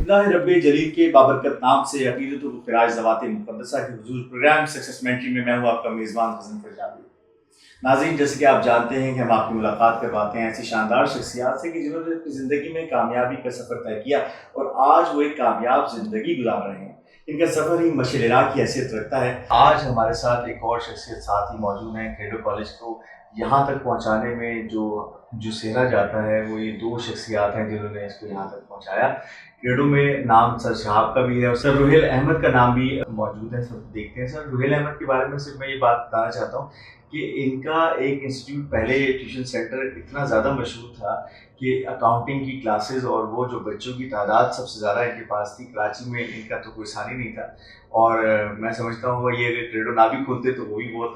बिस्मिल्लाह रब्बे जलील के बाबरकत नाम से अकीदतुल क़िराअत ज़वात मुक़द्दसा के हुज़ूर प्रोग्राम सक्सेस मेंटरी में मैं हूँ आपका मेज़बान हसन फरजादी। नाज़रीन, जैसे कि आप जानते हैं कि हम आपकी मुलाकात करवाते हैं ऐसी शानदार शख्सियात से कि जिन्होंने अपनी ज़िंदगी में कामयाबी का सफ़र तय किया और आज वो एक कामयाब ज़िंदगी गुजार रहे हैं। इनका सफ़र ही मशल-ए-राह की हैसियत रखता है। आज हमारे साथ एक और शख्सियत साथ ही मौजूद हैं। क्रेडो कॉलेज को यहाँ तक पहुँचाने में जो सेहरा जाता है वो ये दो शख्सियात हैं जिन्होंने इसको यहाँ तक पहुँचाया। क्रेडो में नाम सर शहाब का भी है और सर रुहेल अहमद का नाम भी मौजूद है। सब देखते हैं। सर रुहेल अहमद के बारे में सिर्फ मैं ये बात बताना चाहता हूँ कि इनका एक इंस्टीट्यूट पहले ट्यूशन सेंटर इतना ज़्यादा मशहूर था कि अकाउंटिंग की क्लासेस और वो जो बच्चों की तादाद सबसे ज़्यादा इनके पास थी। कराची में इनका तो कोई सानी नहीं था और मैं समझता हूँ ये अगर क्रेडो ना भी खोलते तो वो भी बहुत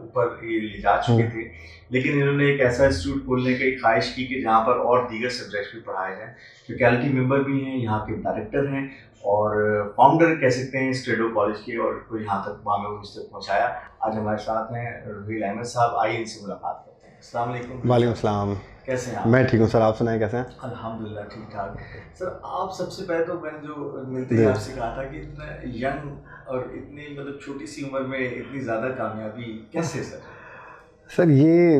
ऊपर ये ले जा चुके थे। लेकिन इन्होंने एक ऐसा इंस्टीट्यूट खोलने की ख्वाहिश की कि जहाँ पर और दीगर सब्जेक्ट्स भी पढ़ाए जाएँ। फैकल्टी मेंबर भी हैं, यहाँ के डायरेक्टर हैं और फाउंडर कह सकते हैं इस क्रेडो कॉलेज के, और को यहाँ तक मामलों तक पहुँचाया। आज हमारे साथ हैं रुहेल अहमद साहब। आइए इनसे मुलाकात करते हैं। अस्सलाम वालेकुम। वालेकुम अस्सलाम। कैसे हैं आप? मैं ठीक हूँ सर, आप सुनाएं कैसे हैं? अल्हम्दुलिल्लाह ठीक ठाक। सर आप सबसे पहले तो मैंने जो मिलते ही आपसे कहा था कि इतना यंग और इतनी मतलब छोटी सी उम्र में इतनी ज़्यादा कामयाबी कैसे सर? सर ये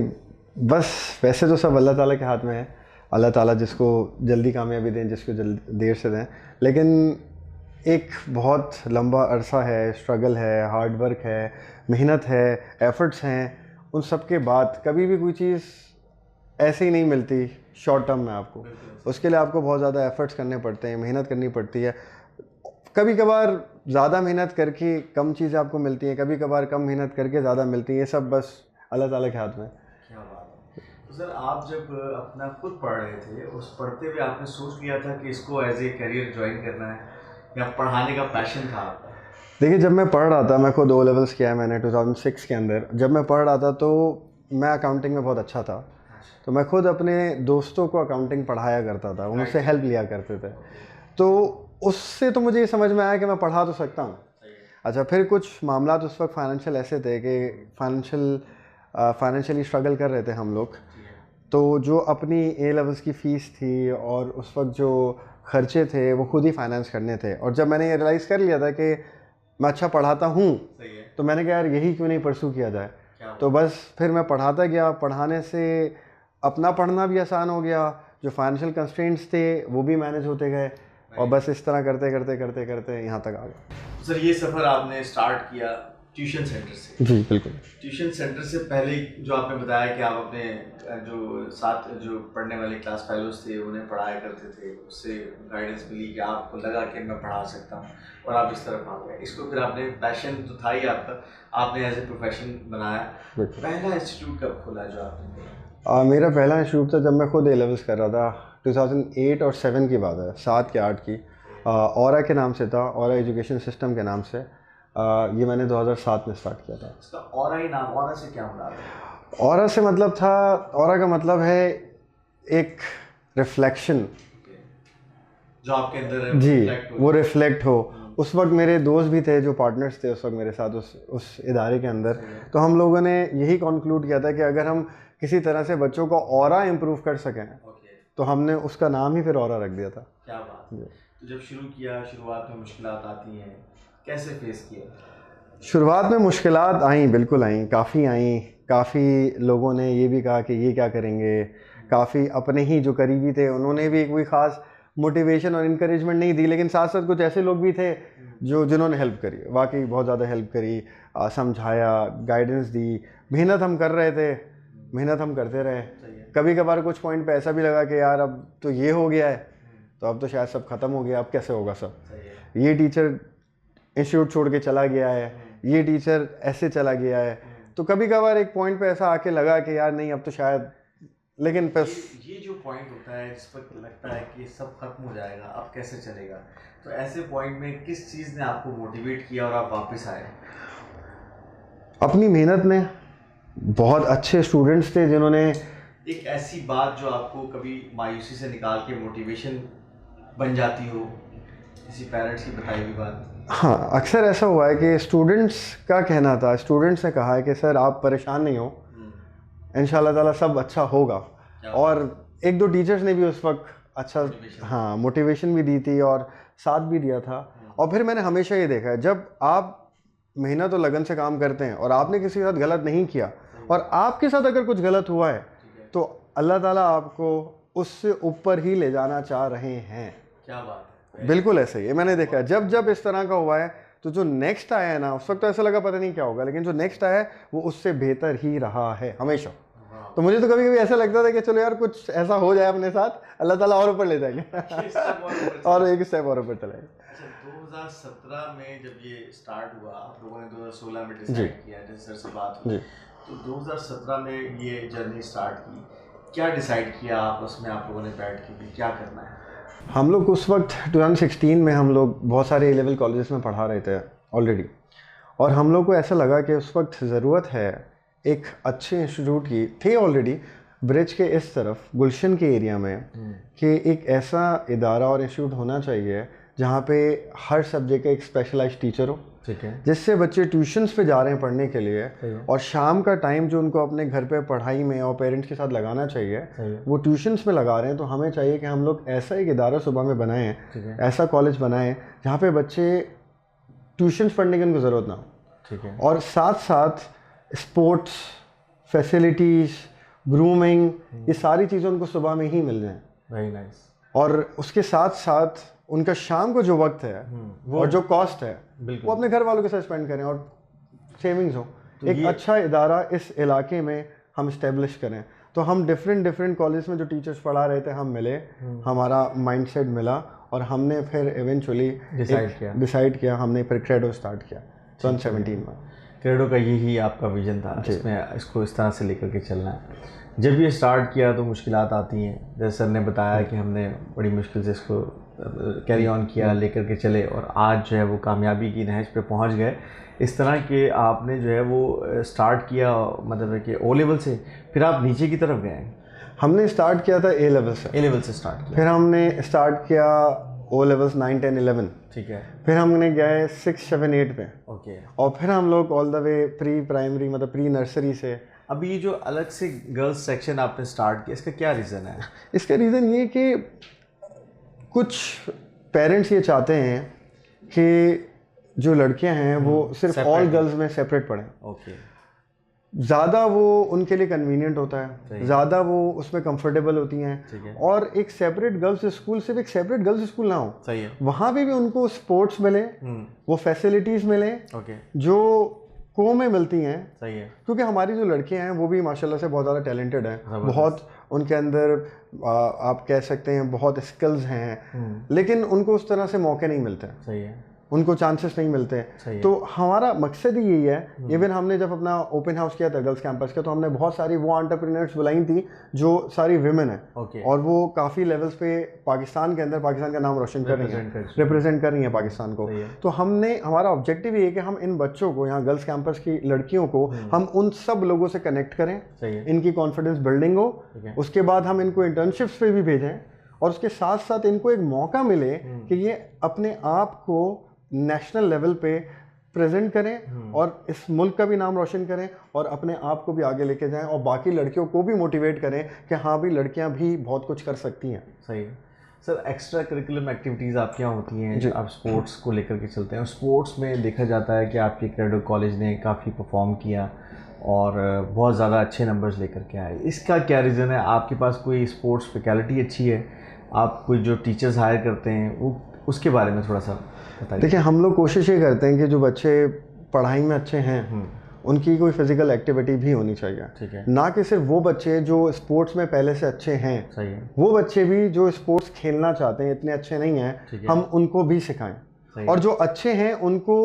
बस वैसे तो सब अल्लाह ताला के हाथ में है। अल्लाह ताला जिसको जल्दी कामयाबी दें, जिसको देर से दें, लेकिन एक बहुत लंबा अरसा है, स्ट्रगल है, हार्ड वर्क है, मेहनत है, एफ़र्ट्स हैं। उन सब के बाद कभी भी कोई चीज़ ऐसे ही नहीं मिलती शॉर्ट टर्म में आपको। उसके लिए आपको बहुत ज़्यादा एफ़र्ट्स करने पड़ते हैं, मेहनत करनी पड़ती है। कभी कभार ज़्यादा मेहनत करके कम चीज़ें आपको मिलती हैं, कभी कभार कम मेहनत करके ज़्यादा मिलती हैं। ये सब बस अल्लाह ताला के हाथ में। क्या बात है। तो सर आप जब अपना खुद पढ़ रहे थे, उस पढ़ते हुए आपने सोच लिया था कि इसको एज ए करियर ज्वाइन करना है या पढ़ाने का पैशन था आपका? देखिए, जब मैं पढ़ रहा था, मैं खुद ओ लेवल्स किया है मैंने 2006 के अंदर। जब मैं पढ़ रहा था तो मैं अकाउंटिंग में बहुत अच्छा था, तो मैं खुद अपने दोस्तों को अकाउंटिंग पढ़ाया करता था, वो मुझसे हेल्प लिया करते थे। तो उससे तो मुझे ये समझ में आया कि मैं पढ़ा तो सकता हूँ। अच्छा, फिर कुछ मामलात उस वक्त फाइनेंशियल ऐसे थे कि फाइनेंशियली स्ट्रगल कर रहे थे हम लोग। तो जो अपनी ए लेवल्स की फ़ीस थी और उस वक्त जो ख़र्चे थे वो खुद ही फाइनेंस करने थे। और जब मैंने ये रियलाइज़ कर लिया था कि मैं अच्छा पढ़ाता हूँ, तो मैंने कहा यार यही क्यों नहीं परसू किया जाए। तो बस फिर मैं पढ़ाता गया। पढ़ाने से अपना पढ़ना भी आसान हो गया, जो फाइनेंशियल कंस्ट्रेंट्स थे वो भी मैनेज होते गए, और बस इस तरह करते करते करते करते यहाँ तक आ गए। सर ये सफ़र आपने स्टार्ट किया ट्यूशन सेंटर से? जी बिल्कुल। ट्यूशन सेंटर से पहले जो आपने बताया कि आप अपने जो साथ जो पढ़ने वाले क्लास फेलोज थे उन्हें पढ़ाया करते थे, उससे गाइडेंस मिली कि आपको लगा कि मैं पढ़ा सकता हूँ और आप इस तरफ आ गए। इसको फिर आपने पैशन तो था ही आपका, आपने एज ए प्रोफेशन बनाया। पहला इंस्टीट्यूट कब खोला जो आपने? मेरा पहला इंस्टीट्यूट था जब मैं खुद ए लेवल्स कर रहा था। 2008 और 7 की बात है, 7 के 8 की। औरा के नाम से था, औरा एजुकेशन सिस्टम के नाम से। ये मैंने 2007 में स्टार्ट किया था। इसका औरा ही नाम, औरा से क्या मुराद है? औरा से मतलब था, औरा का मतलब है एक रिफ्लेक्शन, जो आपके अंदर जी वो रिफ्लेक्ट हो। उस वक्त मेरे दोस्त भी थे जो पार्टनर्स थे उस वक्त मेरे साथ उस इदारे के अंदर। तो हम लोगों ने यही कंक्लूड किया था कि अगर हम किसी तरह से बच्चों का ऑरा इम्प्रूव कर सकें तो हमने उसका नाम ही फिर ऑरा रख दिया था। क्या बात है। तो जब शुरू किया, शुरुआत में मुश्किलात आती हैं, कैसे फेस किया? शुरुआत में मुश्किलात आई, बिल्कुल आई, काफ़ी आई। काफ़ी लोगों ने ये भी कहा कि ये क्या करेंगे। काफ़ी अपने ही जो करीबी थे उन्होंने भी कोई ख़ास मोटिवेशन और इनकरेजमेंट नहीं दी, लेकिन साथ साथ कुछ ऐसे लोग भी थे जिन्होंने हेल्प करी, वाकई बहुत ज़्यादा हेल्प करी, समझाया, गाइडेंस दी। मेहनत हम कर रहे थे, मेहनत हम करते रहे। कभी कभार कुछ पॉइंट पे ऐसा भी लगा कि यार अब तो ये हो गया है, तो अब तो शायद सब ख़त्म हो गया, अब कैसे होगा सब। ये टीचर इंस्टीट्यूट छोड़ के चला गया है, ये टीचर ऐसे चला गया है। तो कभी कभार एक पॉइंट पे ऐसा आके लगा कि यार नहीं अब तो शायद, लेकिन बस ये जो पॉइंट होता है जिस पर लगता है कि सब खत्म हो जाएगा, अब कैसे चलेगा, तो ऐसे पॉइंट में किस चीज़ ने आपको मोटिवेट किया और आप वापस आए? अपनी मेहनत ने। बहुत अच्छे स्टूडेंट्स थे जिन्होंने, एक ऐसी बात जो आपको कभी मायूसी से निकाल के मोटिवेशन बन जाती हो, किसी पेरेंट्स की बताई हुई बात? हाँ, अक्सर ऐसा हुआ है कि स्टूडेंट्स का कहना था, स्टूडेंट्स ने कहा है कि सर आप परेशान नहीं हो, इंशाल्लाह ताला सब अच्छा होगा। और एक दो टीचर्स ने भी उस वक्त अच्छा हाँ मोटिवेशन भी दी थी और साथ भी दिया था। और फिर मैंने हमेशा ये देखा है, जब आप मेहनत और लगन से काम करते हैं और आपने किसी के साथ गलत नहीं किया और आपके साथ अगर कुछ गलत हुआ है तो अल्लाह ताला आपको उससे ऊपर ही ले जाना चाह रहे हैं। क्या बात है, बिल्कुल ऐसे ही है, मैंने देखा है जब जब इस तरह का हुआ है तो जो नेक्स्ट आया है ना, उस वक्त तो ऐसा लगा पता नहीं क्या होगा, लेकिन जो नेक्स्ट आया है वो उससे बेहतर ही रहा है हमेशा। तो मुझे तो कभी कभी ऐसा लगता था कि चलो यार कुछ ऐसा हो जाए अपने साथ, अल्लाह ताला और ऊपर ले जाएंगे और एक स्टेप और ऊपर चलाएंगे। अच्छा, 2017 में जब ये स्टार्ट हुआ, आप लोगों ने 2016 में डिसाइड किया, जैसे सर से बात हुई, तो 2017 में ये जर्नी स्टार्ट की, क्या डिसाइड किया आपस में आप लोगों ने बैठ के कि क्या करना है? हम लोग उस वक्त 2016 में हम लोग बहुत सारे A-लेवल कॉलेजेस में पढ़ा रहे थे ऑलरेडी, और हम लोग को ऐसा लगा कि उस वक्त ज़रूरत है एक अच्छे इंस्टीट्यूट की, थे ऑलरेडी ब्रिज के इस तरफ गुलशन के एरिया में, कि एक ऐसा इदारा और इंस्टीट्यूट होना चाहिए जहाँ पे हर सब्जेक्ट का एक स्पेशलाइज्ड टीचर हो, ठीक है, जिससे बच्चे ट्यूशन्स पे जा रहे हैं पढ़ने के लिए, और शाम का टाइम जो उनको अपने घर पे पढ़ाई में और पेरेंट्स के साथ लगाना चाहिए वो ट्यूशन्स में लगा रहे हैं। तो हमें चाहिए कि हम लोग ऐसा एक इदारा सुबह में बनाएं, ऐसा कॉलेज बनाएं जहाँ पे बच्चे ट्यूशन्स पढ़ने की उनको ज़रूरत ना हो, ठीक है, और साथ साथ स्पोर्ट्स फैसिलिटीज़, ग्रूमिंग, ये सारी चीज़ें उनको सुबह में ही मिल जाएँ। Very nice. और उसके साथ साथ उनका शाम को जो वक्त है और जो कॉस्ट है वो अपने घर वालों के साथ स्पेंड करें और सेविंग्स हो। तो एक अच्छा इदारा इस इलाके में हम इस्टेब्लिश करें। तो हम डिफरेंट कॉलेज में जो टीचर्स पढ़ा रहे थे हम मिले, हमारा माइंडसेट मिला, और हमने फिर इवेंचुअली डिसाइड किया, हमने फिर क्रेडो स्टार्ट किया 2017 में। क्रेडो का यही आपका विजन था, इसमें इसको इस तरह से लेकर के चलना है। जब ये स्टार्ट किया तो मुश्किलात आती हैं, जैसे सर ने बताया कि हमने बड़ी मुश्किल से इसको कैरी ऑन किया, लेकर के चले, और आज जो है वो कामयाबी की नहज पे पहुंच गए। इस तरह के आपने जो है वो स्टार्ट किया, मतलब है कि O-लेवल से फिर आप नीचे की तरफ गए? हमने स्टार्ट किया था A-लेवल से। A-लेवल से स्टार्ट किया, फिर हमने स्टार्ट किया O-लेवल्स 9, 10, 11, ठीक है, फिर हमने गए 6, 7, 8 पे, ओके, और फिर हम लोग all the way pre primary, मतलब प्री नर्सरी से। अभी ये जो अलग से गर्ल्स सेक्शन आपने स्टार्ट किया, इसका क्या रीज़न है? इसका रीज़न ये कि कुछ पेरेंट्स ये चाहते हैं कि जो लड़कियां हैं वो सिर्फ ऑल गर्ल्स में सेपरेट पढ़ें। ओके, ज़्यादा वो उनके लिए कन्वीनियंट होता है, ज़्यादा वो उसमें कंफर्टेबल होती हैं, और एक सेपरेट गर्ल्स स्कूल सिर्फ एक सेपरेट गर्ल्स स्कूल ना हो, सही है, वहाँ पे भी उनको स्पोर्ट्स मिले, वो फैसिलिटीज़ मिले जो को में मिलती हैं। सही है, क्योंकि हमारी जो लड़कियां हैं वो भी माशाल्लाह से बहुत ज़्यादा टैलेंटेड हैं, बहुत उनके अंदर आप कह सकते हैं बहुत स्किल्स हैं, लेकिन उनको उस तरह से मौके नहीं मिलते। सही है, उनको चांसेस नहीं मिलते। तो हमारा मकसद ही यही है। इवन हमने जब अपना ओपन हाउस किया था गर्ल्स कैंपस का, तो हमने बहुत सारी वो एंटरप्रेन्योर्स बुलाई थी जो सारी विमेन हैं, और वो काफ़ी लेवल्स पे पाकिस्तान के अंदर पाकिस्तान का नाम रोशन कर रही हैं, रिप्रेजेंट कर रही हैं पाकिस्तान को। तो हमारा ऑब्जेक्टिव ये है कि हम इन बच्चों को, यहाँ गर्ल्स कैंपस की लड़कियों को, हम उन सब लोगों से कनेक्ट करें, इनकी कॉन्फिडेंस बिल्डिंग हो, उसके बाद हम इनको इंटर्नशिप्स पे भी भेजें, और उसके साथ साथ इनको एक मौका मिले कि ये अपने आप को नेशनल लेवल पे प्रेजेंट करें और इस मुल्क का भी नाम रोशन करें, और अपने आप को भी आगे लेके जाएं, और बाकी लड़कियों को भी मोटिवेट करें कि हाँ भी लड़कियां भी बहुत कुछ कर सकती हैं। सही है सर। एक्स्ट्रा करिकुलम एक्टिविटीज़ आपके यहाँ होती हैं, आप स्पोर्ट्स को लेकर के चलते हैं, और स्पोर्ट्स में देखा जाता है कि आपके क्रेडो कॉलेज ने काफ़ी परफॉर्म किया और बहुत ज़्यादा अच्छे नंबर्स लेकर के आए। इसका क्या रीज़न है? आपके पास कोई स्पोर्ट्स फैकल्टी अच्छी है? आप कोई जो टीचर्स हायर करते हैं वो, उसके बारे में थोड़ा सा बताइए। देखिए, हम लोग कोशिश ये करते हैं कि जो बच्चे पढ़ाई में अच्छे हैं उनकी कोई फिजिकल एक्टिविटी भी होनी चाहिए। ठीक है, ना कि सिर्फ वो बच्चे जो स्पोर्ट्स में पहले से अच्छे हैं, सही है, वो बच्चे भी जो स्पोर्ट्स खेलना चाहते हैं इतने अच्छे नहीं हैं, हम उनको भी सिखाएं, और जो अच्छे हैं उनको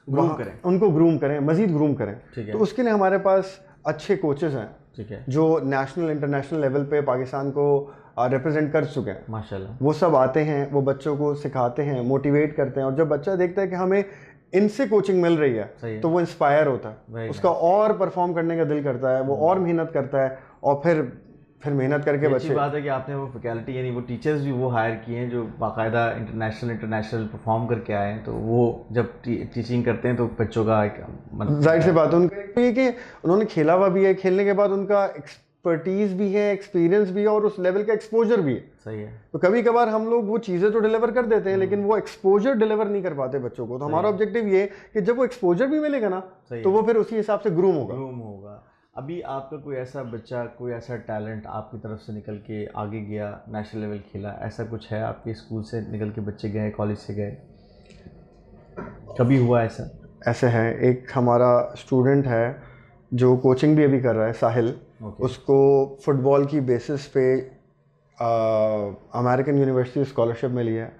ग्रूम करें, मजीद ग्रूम करें। तो उसके लिए हमारे पास अच्छे कोचेस हैं, ठीक है, जो नेशनल इंटरनेशनल लेवल पे पाकिस्तान को रिप्रेजेंट कर चुके हैं माशाल्लाह। वो सब आते हैं, वो बच्चों को सिखाते हैं, मोटिवेट करते हैं, और जब बच्चा देखता है कि हमें इनसे कोचिंग मिल रही है तो वो इंस्पायर होता है, उसका और परफॉर्म करने का दिल करता है, वो और मेहनत करता है, और फिर मेहनत करके बच्चे। अच्छी बात है कि आपने वो फैकल्टी यानी वो टीचर्स भी वो हायर किए हैं जो बाकायदा इंटरनेशनल परफॉर्म करके आए हैं, तो वो जब टीचिंग करते हैं तो बच्चों का एक जाहिर सी बात है उनका ये कि उन्होंने खेला हुआ भी है, खेलने के बाद उनका एक्सपर्टीज़ भी है, एक्सपीरियंस भी है और उस लेवल का एक्सपोजर भी है। सही है। तो कभी कभार हम लोग वो चीज़ें तो डिलीवर कर देते हैं लेकिन वो एक्सपोजर डिलीवर नहीं कर पाते बच्चों को। तो हमारा ऑब्जेक्टिव ये है कि जब वो एक्सपोजर भी मिलेगा ना तो वो फिर उसी हिसाब से ग्रूम होगा। अभी आपका कोई ऐसा बच्चा, कोई ऐसा टैलेंट आपकी तरफ से निकल के आगे गया, नेशनल लेवल खेला, ऐसा कुछ है? आपके स्कूल से निकल के बच्चे गए, कॉलेज से गए, कभी हुआ ऐसा? ऐसे है, एक हमारा स्टूडेंट है जो कोचिंग भी अभी कर रहा है, साहिल। उसको फुटबॉल की बेसिस पे अमेरिकन यूनिवर्सिटी स्कॉलरशिप मिली है।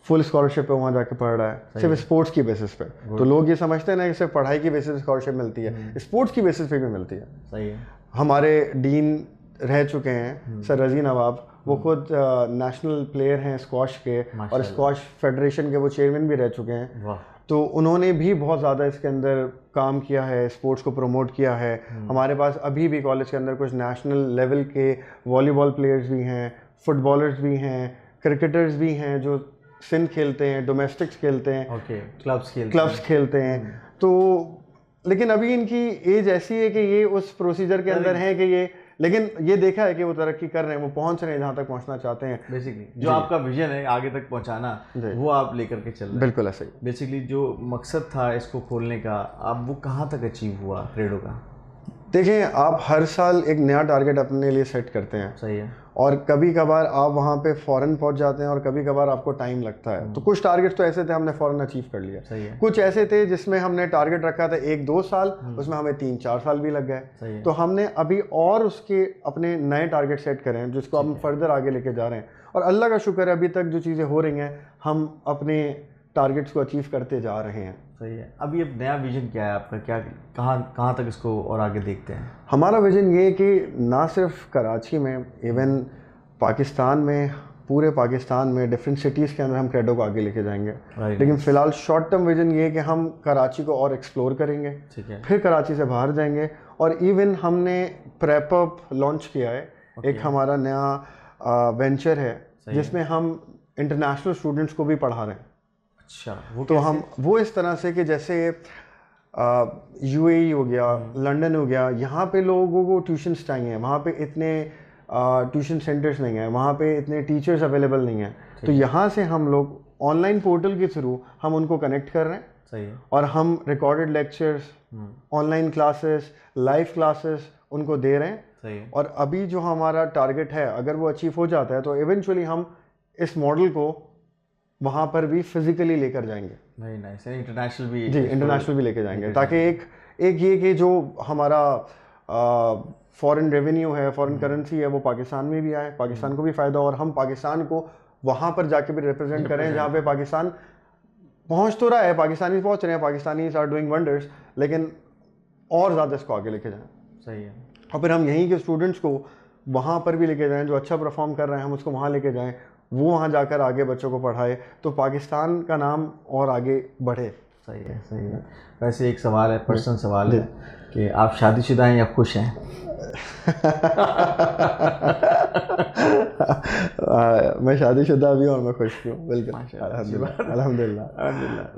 फुल स्कॉलरशिप पे वहाँ जाके पढ़ रहा है, सिर्फ स्पोर्ट्स की बेसिस पे। तो लोग ये समझते हैं ना कि सिर्फ पढ़ाई की बेसिस पे स्कॉलरशिप मिलती है, स्पोर्ट्स की बेसिस पे भी मिलती है। सही है। हमारे डीन रह चुके हैं सर रजी नवाब, वो खुद नेशनल प्लेयर हैं स्क्वाश के और स्क्वाश फेडरेशन के वो चेयरमैन भी रह चुके हैं। वाह। तो उन्होंने भी बहुत ज़्यादा इसके अंदर काम किया है, स्पोर्ट्स को प्रमोट किया है। हमारे पास अभी भी कॉलेज के अंदर कुछ नेशनल लेवल के वॉलीबॉल प्लेयर्स भी हैं, फुटबॉलर्स भी हैं, क्रिकेटर्स भी हैं जो सिंध खेलते हैं, डोमेस्टिक्स खेलते हैं, क्लब्स खेलते हैं। तो लेकिन अभी इनकी एज ऐसी है कि ये उस प्रोसीजर के अंदर है कि ये, लेकिन ये देखा है कि वो तरक्की कर रहे हैं, वो पहुंच रहे हैं जहाँ तक पहुंचना चाहते हैं। बेसिकली जो आपका विजन है आगे तक पहुंचाना, वो आप लेकर के चल रहे हैं। बिल्कुल ऐसे ही। बेसिकली जो मकसद था इसको खोलने का, अब वो कहाँ तक अचीव हुआ क्रेडो का? देखिए, आप हर साल एक नया टारगेट अपने लिए सेट करते हैं। सही है। और कभी कभार आप वहाँ पे फ़ौरन पहुँच जाते हैं और कभी कभार आपको टाइम लगता है। तो कुछ टारगेट्स तो ऐसे थे हमने फ़ौरन अचीव कर लिया। सही है। कुछ ऐसे थे जिसमें हमने टारगेट रखा था 1-2 साल, उसमें हमें 3-4 साल भी लग गए। तो हमने अभी और उसके अपने नए टारगेट सेट करे हैं जिसको हम फर्दर आगे लेके जा रहे हैं। और अल्लाह का शुक्र है, अभी तक जो चीज़ें हो रही हैं हम अपने टारगेट्स को अचीव करते जा रहे हैं। सही है। अभी अब नया विजन क्या है आपका? क्या कहाँ तक इसको और आगे देखते हैं? हमारा विजन ये है कि ना सिर्फ कराची में, इवन पाकिस्तान में, पूरे पाकिस्तान में डिफरेंट सिटीज़ के अंदर हम क्रेडो को आगे लेके जाएंगे। लेकिन फ़िलहाल शॉर्ट टर्म विजन ये है कि हम कराची को और एक्सप्लोर करेंगे, ठीक है, फिर कराची से बाहर जाएंगे। और इवन हमने प्रेप अप लॉन्च किया है। एक हमारा नया वेंचर है जिसमें हम इंटरनेशनल स्टूडेंट्स को भी पढ़ा रहे हैं। अच्छा, वो तो हम वो इस तरह से कि जैसे यूएई हो गया, लंदन हो गया, यहाँ पे लोगों को ट्यूशन्स चाहिए, वहाँ पे इतने ट्यूशन सेंटर्स नहीं हैं, वहाँ पे इतने टीचर्स अवेलेबल नहीं हैं। तो यहाँ से हम लोग ऑनलाइन पोर्टल के थ्रू हम उनको कनेक्ट कर रहे हैं। सही है। और हम recorded lectures, online classes, live classes उनको दे रहे हैं। सही है। और अभी जो हमारा टारगेट है, अगर वो अचीव हो जाता है तो इवेंचुअली हम इस मॉडल को वहाँ पर भी फिजिकली लेकर जाएंगे। Very nice. इंटरनेशनल भी? जी, इंटरनेशनल भी लेके जाएंगे, ताकि एक ये कि जो हमारा फॉरेन रेवेन्यू है, फॉरेन करेंसी है, वो पाकिस्तान में भी आए, पाकिस्तान को भी फ़ायदा हो और हम पाकिस्तान को वहाँ पर जाके भी रिप्रेजेंट करें जहाँ पे पाकिस्तान पहुँच तो रहा है, पाकिस्तानी पहुँच रहे हैं, पाकिस्तानीज़ आर डूइंग वंडर्स, लेकिन और ज़्यादा इसको आगे लेके जाएँ। सही है। और फिर हम यहीं के स्टूडेंट्स को वहाँ पर भी लेके जाएँ, जो अच्छा परफॉर्म कर रहे हैं हम उसको वहाँ लेके जाएँ, वो वहाँ जाकर आगे बच्चों को पढ़ाए, तो पाकिस्तान का नाम और आगे बढ़े। सही है, सही है। वैसे एक सवाल है, पर्सनल सवाल है कि आप शादीशुदा हैं या खुश हैं? मैं शादीशुदा भी हूँ और मैं खुश हूँ, बिल्कुल, अल्हम्दुलिल्लाह।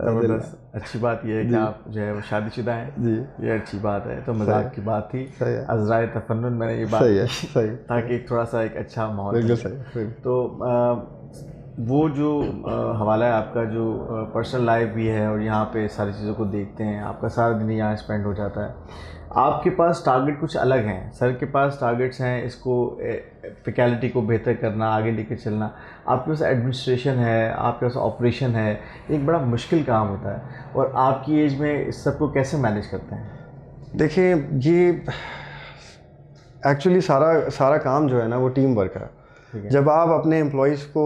ज़बरदस्त। अच्छी बात यह है कि आप जो है वो शादीशुदा हैं जी, ये अच्छी बात है। तो मजाक की बात थी, अज़राए तफन्नुन मैंने ये बात सही ताकि थोड़ा सा एक अच्छा माहौल। बिल्कुल सही। तो वो जो हवाला है आपका, जो पर्सनल लाइफ भी है और यहाँ पे सारी चीज़ों को देखते हैं, आपका सारा दिन यहाँ स्पेंड हो जाता है। आपके पास टारगेट कुछ अलग हैं, सर के पास टारगेट्स हैं इसको फैकल्टी को बेहतर करना, आगे लेके चलना। आपके पास एडमिनिस्ट्रेशन है, आपके पास ऑपरेशन है, एक बड़ा मुश्किल काम होता है। और आपकी एज में इस सबको कैसे मैनेज करते हैं? देखिए, ये एक्चुअली सारा काम जो है ना वो टीम वर्क है। जब आप अपने एम्प्लॉयज़ को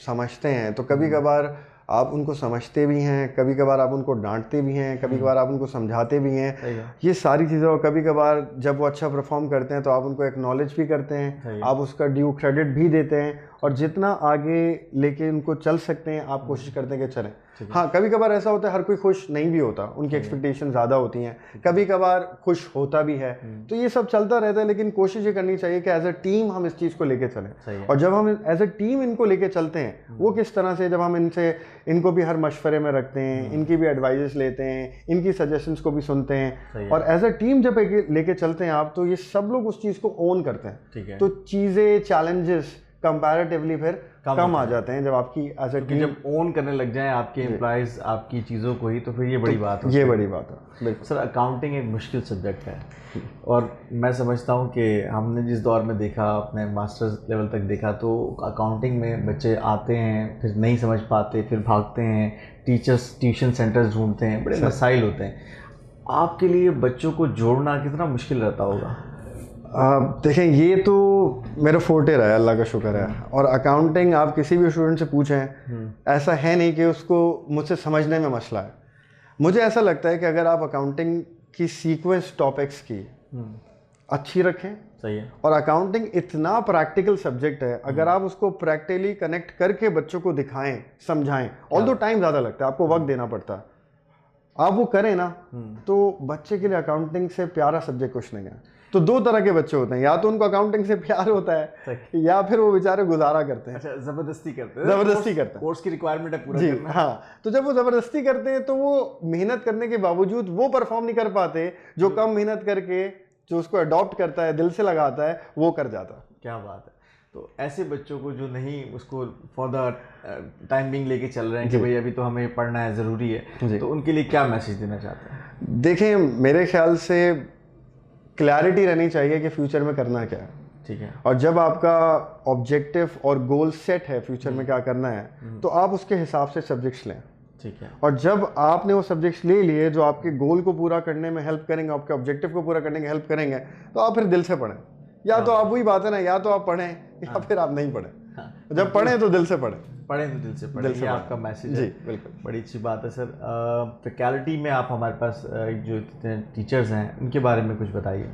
समझते हैं तो कभी कभार आप उनको समझते भी हैं, कभी कभार आप उनको डांटते भी हैं, कभी कभार आप उनको समझाते भी हैं, ये सारी चीज़ें। और कभी कभार जब वो अच्छा परफॉर्म करते हैं तो आप उनको एक्नॉलेज भी करते हैं, आप उसका ड्यू क्रेडिट भी देते हैं, और जितना आगे लेके उनको चल सकते हैं आप कोशिश करते हैं कि चलें। हाँ, कभी कभार ऐसा होता है हर कोई खुश नहीं भी होता, उनकी एक्सपेक्टेशन ज़्यादा होती हैं, कभी कभार खुश होता भी है, तो ये सब चलता रहता है। लेकिन कोशिश ये करनी चाहिए कि एज अ टीम हम इस चीज़ को लेके चलें, और जब हम एज अ टीम इनको लेके चलते हैं वो किस तरह से, जब हम इनको भी हर मशवरे में रखते हैं, इनकी भी एडवाइजेस लेते हैं, इनकी सजेशंस को भी सुनते हैं, और एज अ टीम जब लेके चलते हैं आप, तो ये सब लोग उस चीज़ को ओन करते हैं, तो चीज़ें चैलेंजेस कंपैरेटिवली फिर कम आ जाते हैं जब आपकी एज अ टीम जब ओन करने लग जाएं आपके एम्प्लॉयज़ आपकी चीज़ों को ही, तो फिर ये बड़ी बात है। ये बड़ी बात है बिल्कुल। सर, अकाउंटिंग एक मुश्किल सब्जेक्ट है, और मैं समझता हूँ कि हमने जिस दौर में देखा, अपने मास्टर्स लेवल तक देखा, तो अकाउंटिंग में बच्चे आते हैं, फिर नहीं समझ पाते, फिर भागते हैं, टीचर्स ट्यूशन सेंटर्स ढूंढते हैं, बड़े मसाइल होते हैं। आपके लिए बच्चों को जोड़ना कितना मुश्किल रहता होगा? देखें, ये तो मेरा फोर्टे रहा है, अल्लाह का शुक्र है। और अकाउंटिंग आप किसी भी स्टूडेंट से पूछें, ऐसा है नहीं कि उसको मुझसे समझने में मसला है। मुझे ऐसा लगता है कि अगर आप अकाउंटिंग की सीक्वेंस टॉपिक्स की अच्छी रखें, सही है, और अकाउंटिंग इतना प्रैक्टिकल सब्जेक्ट है, अगर आप उसको प्रैक्टिकली कनेक्ट करके बच्चों को दिखाएं, समझाएं, ऑल्दो टाइम ज़्यादा लगता है, आपको वक्त देना पड़ता है, आप वो करें ना, तो बच्चे के लिए अकाउंटिंग से प्यारा सब्जेक्ट कुछ नहीं है। तो दो तरह के बच्चे होते हैं, या तो उनको अकाउंटिंग से प्यार होता है, या फिर वो बेचारे गुजारा करते हैं। अच्छा, ज़बरदस्ती करते हैं, ज़बरदस्ती करते हैं, कोर्स की रिक्वायरमेंट है पूरा जी करना। हाँ। तो जब वो ज़बरदस्ती करते हैं तो वो मेहनत करने के बावजूद वो परफॉर्म नहीं कर पाते जो कम मेहनत करके, जो उसको अडॉप्ट करता है, दिल से लगाता है, वो कर जाता है। क्या बात है। तो ऐसे बच्चों को जो नहीं उसको फॉर द टाइम बिंग लेके चल रहे हैं कि भाई अभी तो हमें पढ़ना है, ज़रूरी है, तो उनके लिए क्या मैसेज देना चाहते हैं? देखें, मेरे ख्याल से क्लैरिटी रहनी चाहिए कि फ्यूचर में करना क्या है, ठीक है, और जब आपका ऑब्जेक्टिव और गोल सेट है फ्यूचर में क्या करना है, तो आप उसके हिसाब से सब्जेक्ट्स लें, ठीक है। और जब आपने वो सब्जेक्ट्स ले लिए जो आपके गोल को पूरा करने में हेल्प करेंगे, आपके ऑब्जेक्टिव को पूरा करने में हेल्प करेंगे, तो आप फिर दिल से पढ़ें। या तो आप, वही बात है ना, या तो आप पढ़ें या फिर आप नहीं पढ़ें। जब पढ़ें तो दिल से पढ़ें, तो दिल से पढ़ें, ये आपका मैसेज है। जी बिल्कुल, बड़ी अच्छी बात है सर। फैकल्टी में आप हमारे पास जो टीचर्स हैं उनके बारे में कुछ बताइए।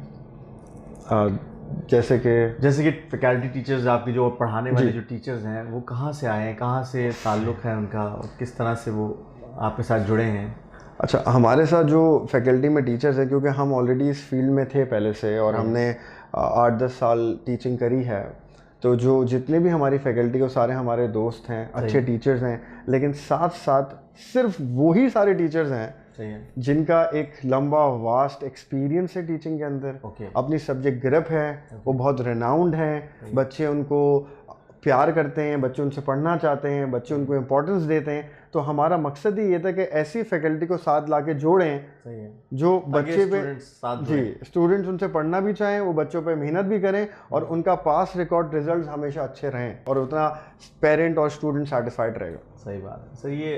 जैसे कि फैकल्टी टीचर्स आपकी जो पढ़ाने वाले जो टीचर्स हैं, वो कहाँ से आए हैं, कहाँ से ताल्लुक़ है उनका, और किस तरह से वो आपके साथ जुड़े हैं? अच्छा, हमारे साथ जो फैकल्टी में टीचर्स हैं, क्योंकि हम ऑलरेडी इस फील्ड में थे पहले से, और हमने 8-10 साल टीचिंग करी है, तो जो जितने भी हमारी फैकल्टी को सारे हमारे दोस्त हैं, अच्छे टीचर्स हैं। लेकिन साथ साथ सिर्फ वही सारे टीचर्स हैं जिनका एक लंबा वास्ट एक्सपीरियंस है टीचिंग के अंदर, अपनी सब्जेक्ट ग्रुप है, वो बहुत रेनाउंड है, बच्चे उनको प्यार करते हैं, बच्चे उनसे पढ़ना चाहते हैं, बच्चे उनको इम्पोर्टेंस देते हैं। तो हमारा मकसद ही ये था कि ऐसी फैकल्टी को साथ ला के जोड़ें, सही है, जो बच्चे पे जी स्टूडेंट्स उनसे पढ़ना भी चाहें, वो बच्चों पे मेहनत भी करें, और उनका पास रिकॉर्ड रिजल्ट्स हमेशा अच्छे रहें, और उतना पेरेंट और स्टूडेंट सेटिस्फाइड रहेगा। सही बात है सर। ये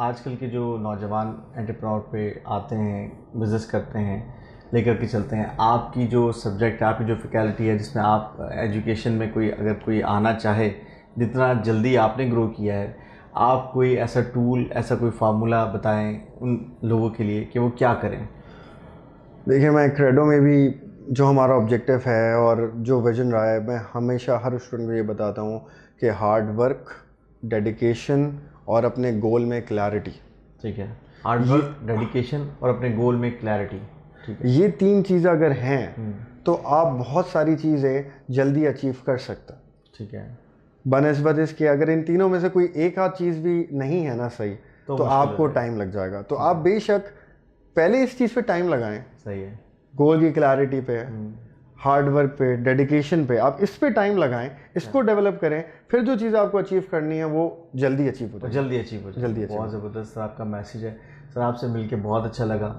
आजकल के जो नौजवान एंटरप्रेन्योर पे आते हैं, बिज़नेस करते हैं, लेकर के चलते हैं, आपकी जो सब्जेक्ट है, आपकी जो फैकल्टी है, जिसमें आप एजुकेशन में अगर कोई आना चाहे, जितना जल्दी आपने ग्रो किया है, आप कोई ऐसा टूल, ऐसा कोई फार्मूला बताएं उन लोगों के लिए कि वो क्या करें? देखिए, मैं क्रेडो में भी जो हमारा ऑब्जेक्टिव है और जो विजन रहा है, मैं हमेशा हर स्टूडेंट को ये बताता हूँ कि हार्ड वर्क, डेडिकेशन और अपने गोल में क्लैरिटी। ठीक है, हार्ड वर्क, डेडिकेशन और अपने गोल में क्लैरिटी। ठीक है, ये 3 चीज़ अगर हैं तो आप बहुत सारी चीज़ें जल्दी अचीव कर सकते हैं। ठीक है, बनस्बत इसके अगर इन तीनों में से कोई एक आध चीज़ भी नहीं है ना सही, तो आपको टाइम लग जाएगा। तो आप बेशक पहले इस चीज़ पे टाइम लगाएं, सही है, गोल की क्लैरिटी पे, हार्ड वर्क पे, डेडिकेशन पे, आप इस पे टाइम लगाएं, इसको डेवलप करें, फिर जो चीज़ आपको अचीव करनी है वो जल्दी अचीव हो जाए, जल्दी अचीव हो जाए। बहुत ज़बरदस्त आपका मैसेज है सर। आपसे मिलके बहुत अच्छा लगा,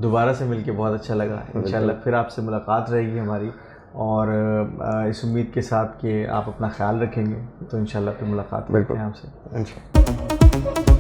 दोबारा से मिलके बहुत अच्छा लगा। इंशाल्लाह फिर आपसे मुलाकात रहेगी हमारी, और इस उम्मीद के साथ कि आप अपना ख्याल रखेंगे, तो इंशाल्लाह फिर मुलाकात करते हैं आपसे।